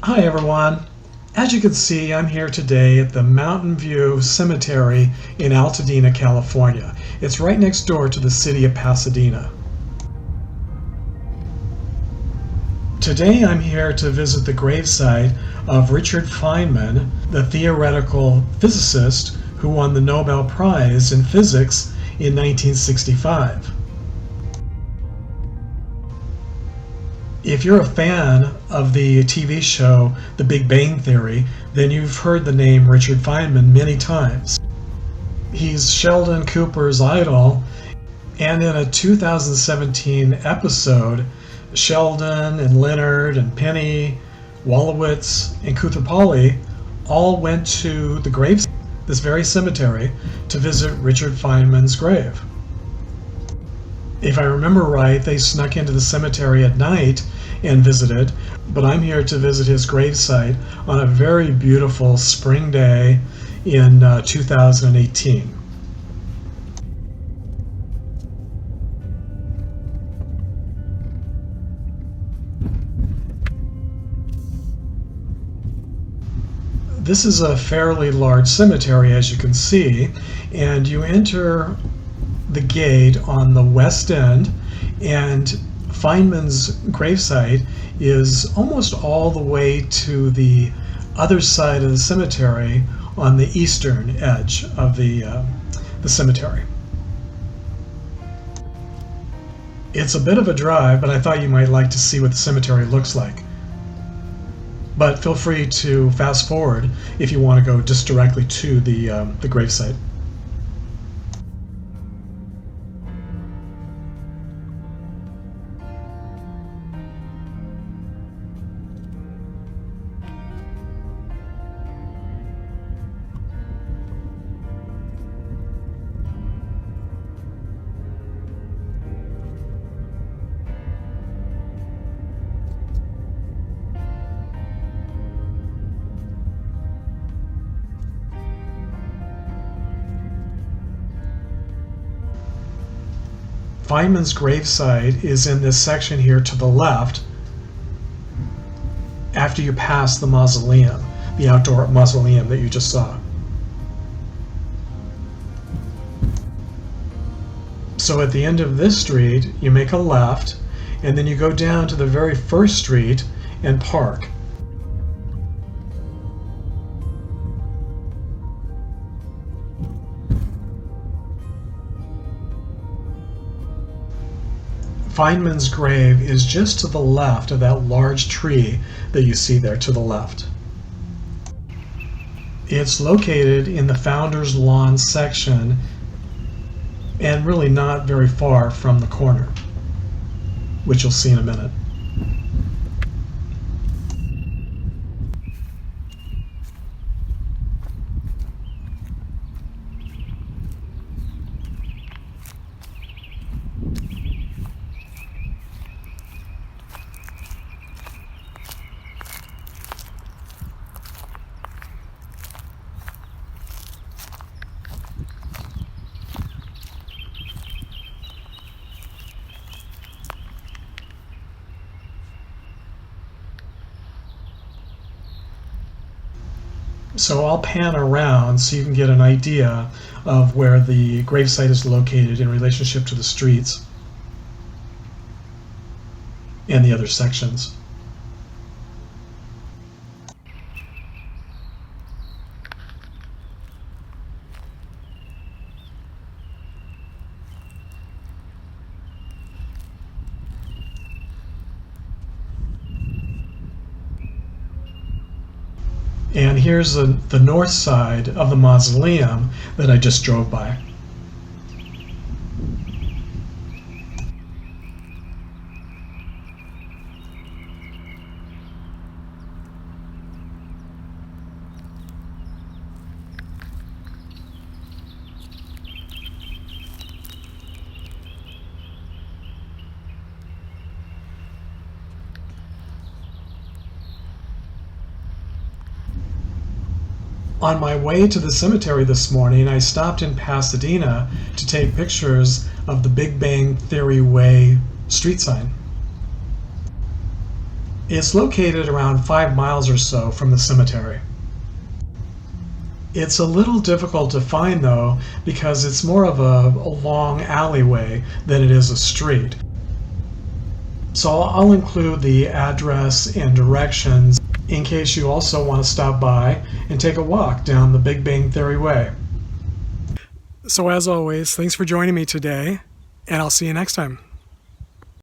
Hi everyone. As you can see, I'm here today at the Mountain View Cemetery in Altadena, California. It's right next door to the city of Pasadena. Today I'm here to visit the gravesite of Richard Feynman, the theoretical physicist who won the Nobel Prize in physics in 1965. If you're a fan of the TV show The Big Bang Theory, then you've heard the name Richard Feynman many times. He's Sheldon Cooper's idol, and in a 2017 episode, Sheldon and Leonard and Penny, Wolowitz and Kuthapali all went to the grave, this very cemetery, to visit Richard Feynman's grave. If I remember right, they snuck into the cemetery at night and visited, but I'm here to visit his gravesite on a very beautiful spring day in 2018. This is a fairly large cemetery, as you can see, and you enter the gate on the west end, and Feynman's gravesite is almost all the way to the other side of the cemetery on the eastern edge of the cemetery. It's a bit of a drive, but I thought you might like to see what the cemetery looks like. But feel free to fast forward if you want to go just directly to the gravesite. Feynman's gravesite is in this section here to the left after you pass the mausoleum, the outdoor mausoleum that you just saw. So at the end of this street, you make a left, and then you go down to the very first street and park. Feynman's grave is just to the left of that large tree that you see there to the left. It's located in the Founder's Lawn section and really not very far from the corner, which you'll see in a minute. So I'll pan around so you can get an idea of where the gravesite is located in relationship to the streets and the other sections. And here's the north side of the mausoleum that I just drove by. On my way to the cemetery this morning, I stopped in Pasadena to take pictures of the Big Bang Theory Way street sign. It's located around 5 miles or so from the cemetery. It's a little difficult to find though, because it's more of a long alleyway than it is a street. So I'll include the address and directions in case you also want to stop by and take a walk down the Big Bang Theory way. So as always, thanks for joining me today, and I'll see you next time.